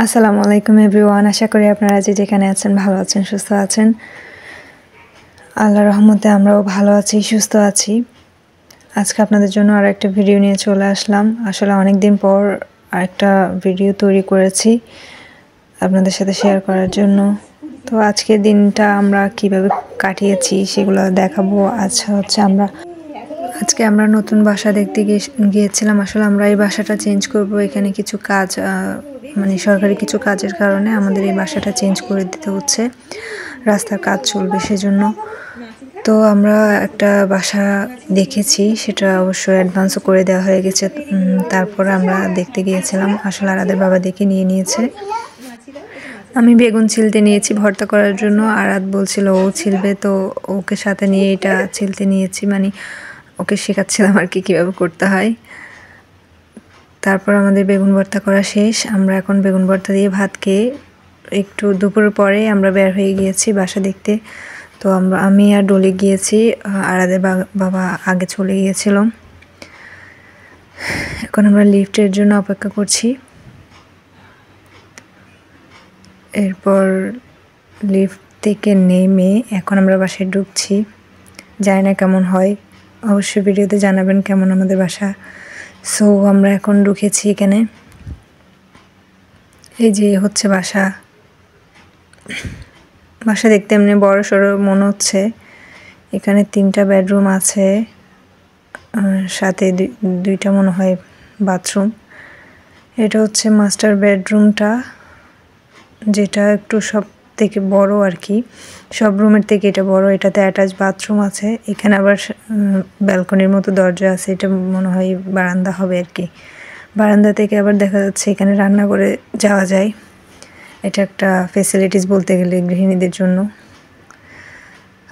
আসসালামু আলাইকুম এভরিওয়ান। আশা করি আপনারা যে যেখানে আছেন ভালো আছেন, সুস্থ আছেন। আল্লাহর রহমতে আমরাও ভালো আছি, সুস্থ আছি। আজকে আপনাদের জন্য আর একটা ভিডিও নিয়ে চলে আসলাম। আসলে অনেক দিন পর আরেকটা ভিডিও তৈরি করেছি আপনাদের সাথে শেয়ার করার জন্য। তো আজকের দিনটা আমরা কিভাবে কাটিয়েছি সেগুলো দেখাবো। আজকে আমরা নতুন বাসা দেখতে গিয়েছিলাম। আসলে আমরা এই বাসাটা চেঞ্জ করব। এখানে কিছু কাজ সরকারি কিছু কাজের কারণে আমাদের এই বাসাটা চেঞ্জ করে দিতে হচ্ছে। রাস্তার কাজ চলবে সেজন্য। তো আমরা একটা বাসা দেখেছি, সেটা অবশ্য অ্যাডভান্সও করে দেওয়া হয়ে গেছে। তারপর আমরা দেখতে গিয়েছিলাম। আসলে আরাদের বাবা দেখে নিয়েছে। আমি বেগুন ছিলতে নিয়েছি ভর্তা করার জন্য। আরাদ বলছিল ও ছিলবে, তো ওকে সাথে নিয়ে এটা ছিলতে নিয়েছি। ওকে শেখাচ্ছিলাম আর কি কীভাবে করতে হয়। তারপর আমাদের বেগুন ভর্তা করা শেষ। আমরা এখন বেগুন ভর্তা দিয়ে ভাত খেয়ে একটু দুপুরের পরে আমরা বের হয়ে গিয়েছি বাসা দেখতে। তো আমি আর ডলি গিয়েছি, আরাদের বাবা আগে চলে গিয়েছিল। এখন আমরা লিফটের জন্য অপেক্ষা করছি। এরপর লিফট থেকে নেমে এখন আমরা বাসায় ঢুকছি। জানি না কেমন হয়, অবশ্যই ভিডিওতে জানাবেন কেমন আমাদের বাসা। সো আমরা এখন ঢুকেছি এখানে। এই যে হচ্ছে বাসা। বাসা দেখতে এমনি বড় সড়ো মনে হচ্ছে। এখানে 3টা বেডরুম আছে, সাথে দুইটা মনে হয় বাথরুম। এটা হচ্ছে মাস্টার বেডরুমটা, যেটা একটু সব থেকে বড় আর কি। সব রুমের থেকে এটা বড়। এটাতে অ্যাটাচ বাথরুম আছে। এখানে আবার ব্যালকনির মতো দরজা আছে। এটা মনে হয় বারান্দা হবে আর কি। বারান্দা থেকে আবার দেখা যাচ্ছে এখানে রান্না করে যাওয়া যায়। এটা একটা ফেসিলিটিস বলতে গেলে গৃহিণীদের জন্য।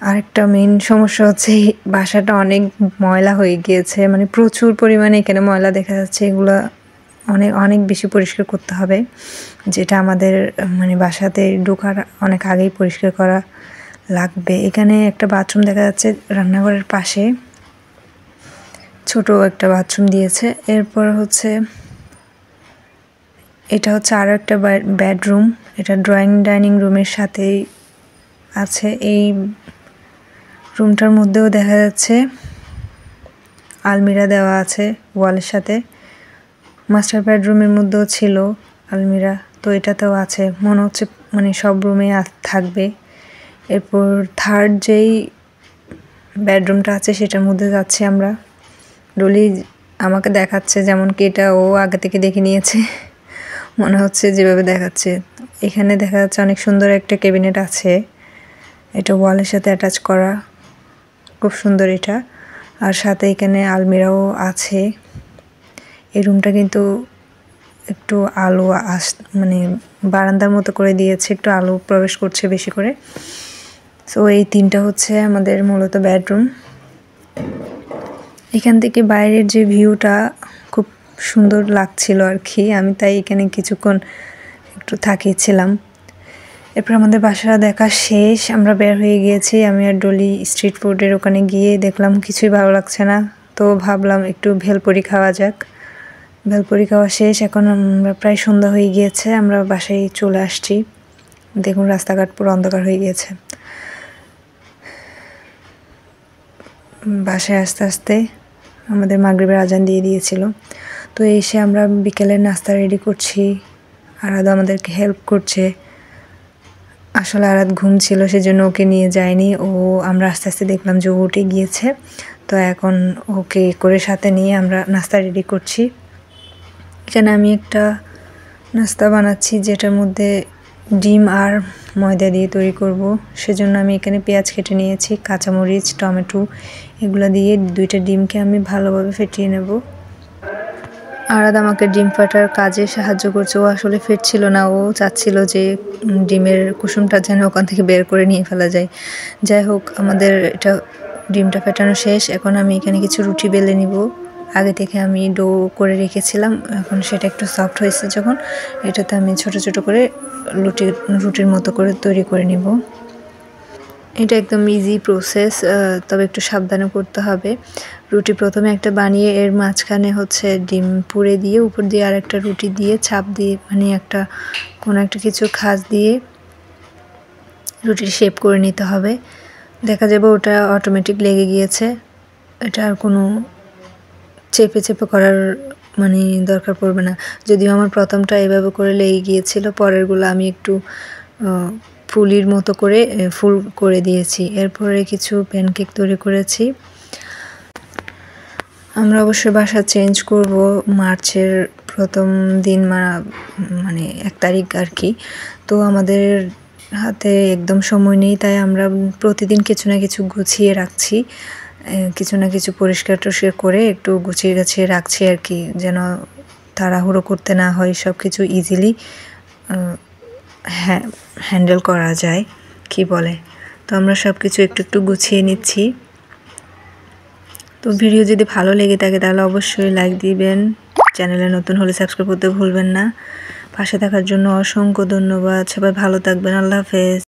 আরেকটা মেইন সমস্যা হচ্ছে বাসাটা অনেক ময়লা হয়ে গিয়েছে, প্রচুর পরিমাণে এখানে ময়লা দেখা যাচ্ছে। এগুলা অনেক বেশি পরিষ্কার করতে হবে, যেটা আমাদের বাসাতে ঢোকার অনেক আগেই পরিষ্কার করা লাগবে। এখানে একটা বাথরুম দেখা যাচ্ছে রান্নাঘরের পাশে, ছোট একটা বাথরুম দিয়েছে। এরপর হচ্ছে এটা হচ্ছে আরও একটা বেডরুম। এটা ড্রয়িং ডাইনিং রুমের সাথেই আছে। এই রুমটার মধ্যেও দেখা যাচ্ছে আলমিরা দেওয়া আছে ওয়ালের সাথে। মাস্টার বেডরুমের মধ্যেও ছিল আলমিরা, তো এটাতেও আছে। মনে হচ্ছে সব রুমে থাকবে। এরপর থার্ড যেই বেডরুমটা আছে সেটার মধ্যে যাচ্ছি আমরা। ডলি আমাকে দেখাচ্ছে যেমন কি এটা ও আগে থেকে দেখে নিয়েছে মনে হচ্ছে যেভাবে দেখাচ্ছে। এখানে দেখা যাচ্ছে অনেক সুন্দর একটা ক্যাবিনেট আছে। এটা ওয়ালের সাথে অ্যাটাচ করা, খুব সুন্দর এটা। আর সাথে এখানে আলমিরাও আছে। এই রুমটা কিন্তু একটু আলো বারান্দার মতো করে দিয়েছে, একটু আলো প্রবেশ করছে বেশি করে। সো এই 3টা হচ্ছে আমাদের মূলত বেডরুম। এখান থেকে বাইরের যে ভিউটা খুব সুন্দর লাগছিল আর কি। আমি তাই এখানে কিছুক্ষণ একটু থাকিয়েছিলাম। এরপর আমাদের বাসা দেখা শেষ, আমরা বের হয়ে গিয়েছি। আমি আর ডলি স্ট্রিট ফুডের ওখানে গিয়ে দেখলাম কিছুই ভালো লাগছে না, তো ভাবলাম একটু ভেলপুরি খাওয়া যাক। ভেলপুরি খাওয়া শেষ, এখন আমরা প্রায় সন্ধ্যা হয়ে গিয়েছে। আমরা বাসায় চলে আসছি। দেখুন রাস্তাঘাট পুরো অন্ধকার হয়ে গিয়েছে। বাসায় আস্তে আস্তে আমাদের মাগরিবের আজান দিয়ে দিয়েছিল। তো এসে আমরা বিকেলের নাস্তা রেডি করছি। আরাদ আমাদেরকে হেল্প করছে। আসলে আরাদ ঘুম ছিল, সেজন্য ওকে নিয়ে যায়নি। আমরা আস্তে আস্তে দেখলাম যে ও উঠে গিয়েছে। তো এখন ওকে করে সাথে নিয়ে আমরা নাস্তা রেডি করছি। এখানে আমি একটা নাস্তা বানাচ্ছি, যেটার মধ্যে ডিম আর ময়দা দিয়ে তৈরি করব। সেজন্য আমি এখানে পেঁয়াজ কেটে নিয়েছি, কাঁচামরিচ, টমেটো এগুলো দিয়ে 2টা ডিমকে আমি ভালোভাবে ফেটিয়ে নেব। আরাদ আমাকে ডিম ফাটার কাজে সাহায্য করছে। ও আসলে ফেটছিল না, ও চাচ্ছিল যে ডিমের কুসুমটা যেন ওখান থেকে বের করে নিয়ে ফেলা যায়। যাই হোক, আমাদের ডিমটা ফেটানো শেষ। এখন আমি এখানে কিছু রুটি বেলে নিব। আগে থেকে আমি ডো করে রেখেছিলাম। এখন সেটা একটু সফট হয়েছে যখন, এটাতে আমি ছোট ছোট করে রুটির মতো করে তৈরি করে নিব। এটা একদম ইজি প্রসেস, তবে একটু সাবধানে করতে হবে। রুটি প্রথমে একটা বানিয়ে এর মাঝখানে হচ্ছে ডিম পুড়ে দিয়ে উপর দিয়ে আর একটা রুটি দিয়ে চাপ দিয়ে মানে একটা কোনো একটা কিছু খাঁজ দিয়ে রুটির শেপ করে নিতে হবে। দেখা যাবে ওটা অটোমেটিক লেগে গিয়েছে, এটা আর কোনো চেপে চেপে করার মানে দরকার পড়বে না। যদিও আমার প্রথমটা এভাবে করে লেগে গিয়েছিল, পরেরগুলো আমি একটু ফুলির মতো করে ফুল করে দিয়েছি। এরপরে কিছু প্যানকেক তৈরি করেছি। আমরা অবশ্যই বাসা চেঞ্জ করব মার্চের প্রথম দিন, মানে 1 তারিখ আর কি। তো আমাদের হাতে একদম সময় নেই, তাই আমরা প্রতিদিন কিছু না কিছু গুছিয়ে রাখছি, কিছু না কিছু পরিষ্কার টরিষ্কার করে একটু গুছিয়ে গাছিয়ে রাখছি আর কি, যেন তাড়াহুড়ো করতে না হয়, সব কিছু ইজিলি হ্যান্ডেল করা যায় কি বলে। তো আমরা সব কিছু একটু একটু গুছিয়ে নিচ্ছি। তো ভিডিও যদি ভালো লেগে থাকে তাহলে অবশ্যই লাইক দিবেন, চ্যানেলে নতুন হলে সাবস্ক্রাইব করতে ভুলবেন না। পাশে থাকার জন্য অসংখ্য ধন্যবাদ। সবাই ভালো থাকবেন। আল্লাহ হাফেজ।